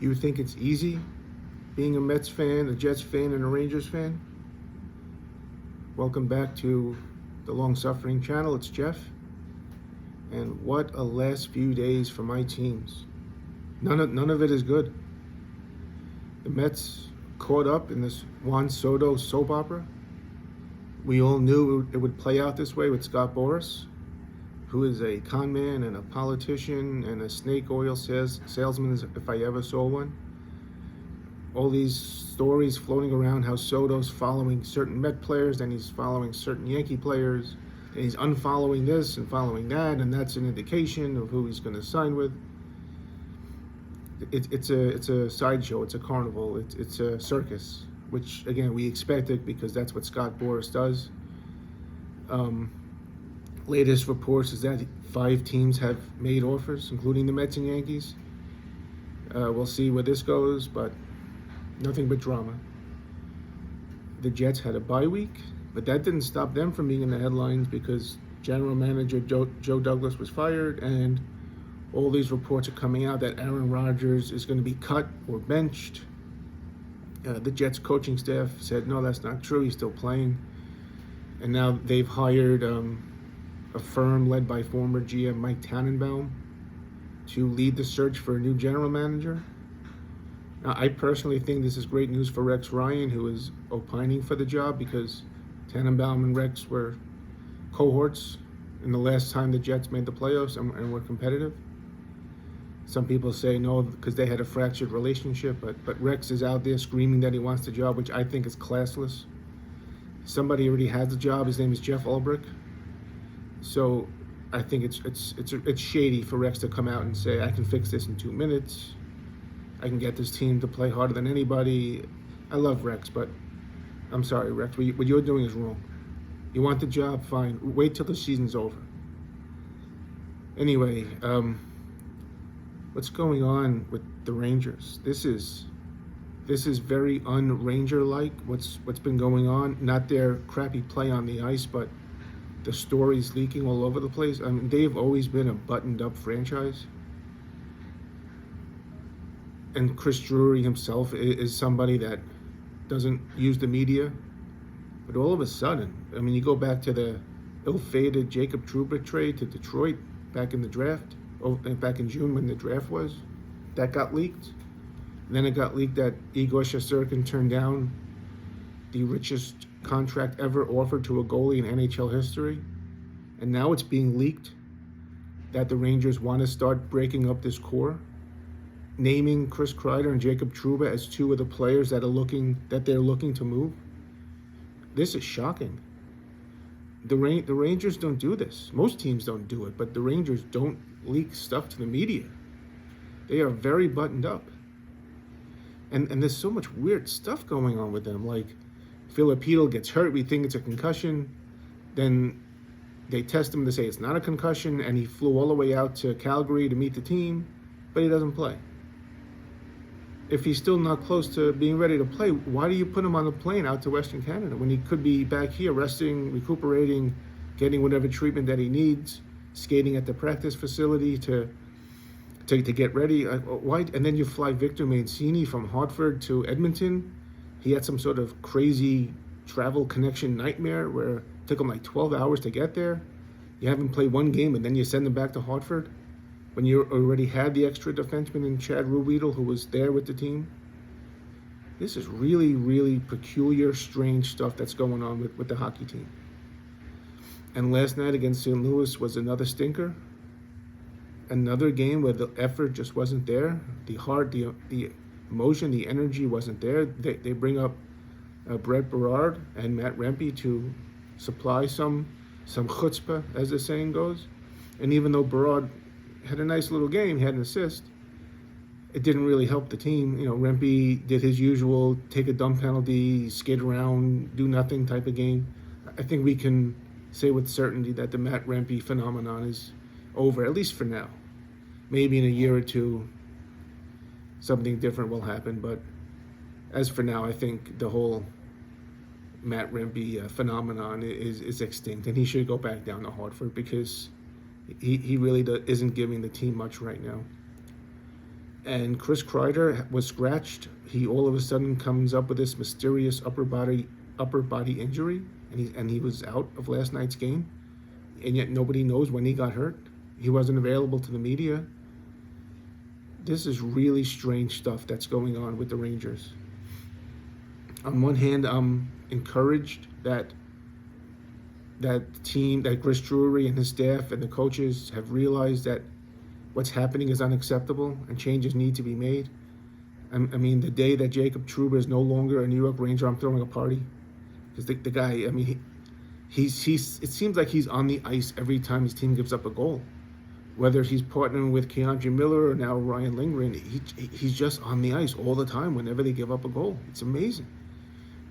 You think it's easy being a Mets fan, a Jets fan, and a Rangers fan? Welcome back to the Long Suffering channel. It's Jeff. And what a last few days for my teams. None of it is good. The Mets caught up in this Juan Soto soap opera. We all knew it would play out this way with Scott Boras, who is a con man and a politician and a snake oil salesman, if I ever saw one. All these stories floating around how Soto's following certain Met players, then he's following certain Yankee players, and he's unfollowing this and following that, and that's an indication of who he's going to sign with. It's a sideshow. It's a carnival. It's a circus, which again we expected because that's what Scott Boras does. Latest reports is that 5 teams have made offers, including the Mets and Yankees. We'll see where this goes, but nothing but drama. The Jets had a bye week, but that didn't stop them from being in the headlines because General Manager Joe Douglas was fired, and all these reports are coming out that Aaron Rodgers is going to be cut or benched. The Jets coaching staff said, no, that's not true. He's still playing. And now they've hired a firm led by former GM Mike Tannenbaum to lead the search for a new general manager. Now, I personally think this is great news for Rex Ryan, who is opining for the job, because Tannenbaum and Rex were cohorts in the last time the Jets made the playoffs and were competitive. Some people say no because they had a fractured relationship, but Rex is out there screaming that he wants the job, which I think is classless. Somebody already has the job. His name is Jeff Ulbrich. So I think it's shady for Rex to come out and say, I can fix this in 2 minutes. I can get this team to play harder than anybody. I love Rex, but I'm sorry, Rex. What you're doing is wrong. You want the job? Fine. Wait till the season's over. Anyway, what's going on with the Rangers? This is very un-Ranger-like. What's been going on? Not their crappy play on the ice, but the stories leaking all over the place. I mean, they've always been a buttoned-up franchise. And Chris Drury himself is somebody that doesn't use the media. But all of a sudden, I mean, you go back to the ill-fated Jacob Trouba trade to Detroit back in the draft, back in June when the draft was, that got leaked. And then it got leaked that Igor Shesterkin turned down the richest contract ever offered to a goalie in NHL history. And now it's being leaked that the Rangers want to start breaking up this core, naming Chris Kreider and Jacob Trouba as 2 of the players that they're looking to move. This is shocking. The Rangers don't do this. Most teams don't do it, but the Rangers don't leak stuff to the media. They are very buttoned up. And there's so much weird stuff going on with them. Like, Filipino gets hurt, we think it's a concussion. Then they test him to say it's not a concussion, and he flew all the way out to Calgary to meet the team, but he doesn't play. If he's still not close to being ready to play, why do you put him on a plane out to Western Canada when he could be back here resting, recuperating, getting whatever treatment that he needs, skating at the practice facility to get ready? Why? And then you fly Victor Mancini from Hartford to Edmonton. He had some sort of crazy travel connection nightmare where it took him like 12 hours to get there. You haven't played one game and then you send him back to Hartford when you already had the extra defenseman in Chad Ruhwedel, who was there with the team. This is really, really peculiar, strange stuff that's going on with the hockey team. And last night against St. Louis was another stinker. Another game where the effort just wasn't there. The heart, the emotion, the energy wasn't there. They bring up Brett Berard and Matt Rempe to supply some chutzpah, as the saying goes. And even though Berard had a nice little game, he had an assist, it didn't really help the team. You know, Rempe did his usual take a dumb penalty, skate around, do nothing type of game. I think we can say with certainty that the Matt Rempe phenomenon is over, at least for now. Maybe in a year or two, something different will happen. But as for now, I think the whole Matt Rempe phenomenon is extinct, and he should go back down to Hartford because he really isn't giving the team much right now. And Chris Kreider was scratched. He all of a sudden comes up with this mysterious upper body injury, and he was out of last night's game. And yet nobody knows when he got hurt. He wasn't available to the media. This is really strange stuff that's going on with the Rangers. On one hand, I'm encouraged that team, that Chris Drury and his staff and the coaches have realized that what's happening is unacceptable and changes need to be made. I mean, the day that Jacob Trouba is no longer a New York Ranger, I'm throwing a party. Because the guy, I mean, he's it seems like he's on the ice every time his team gives up a goal. Whether he's partnering with Keandre Miller or now Ryan Lindgren, he's just on the ice all the time whenever they give up a goal. It's amazing.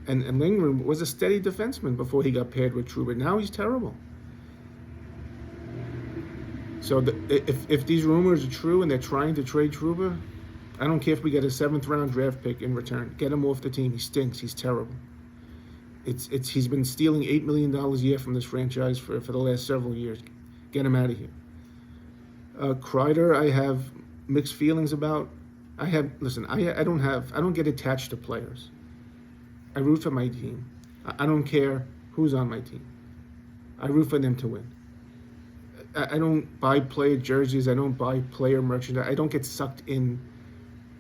And Lindgren was a steady defenseman before he got paired with Trouba. Now he's terrible. So if these rumors are true and they're trying to trade Trouba, I don't care if we get a 7th-round draft pick in return. Get him off the team. He stinks. He's terrible. He's been stealing $8 million a year from this franchise for the last several years. Get him out of here. Kreider, I have mixed feelings about. I don't get attached to players. I root for my team. I don't care who's on my team. I root for them to win. I don't buy player jerseys. I don't buy player merchandise. I don't get sucked in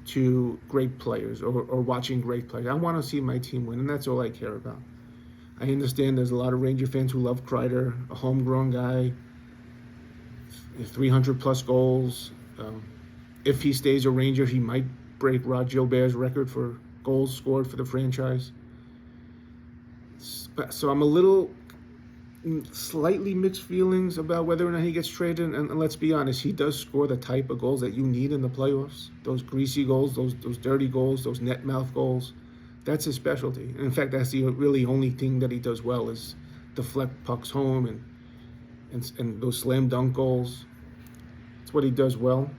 to great players or watching great players. I want to see my team win, and that's all I care about. I understand there's a lot of Ranger fans who love Kreider, a homegrown guy, 300-plus goals. If he stays a Ranger, he might break Rod Gilbert's record for goals scored for the franchise. So I'm a little slightly mixed feelings about whether or not he gets traded. And let's be honest, he does score the type of goals that you need in the playoffs. Those greasy goals, those dirty goals, those net mouth goals. That's his specialty. And in fact, that's the really only thing that he does well is deflect pucks home and those slam dunk goals. That's what he does well.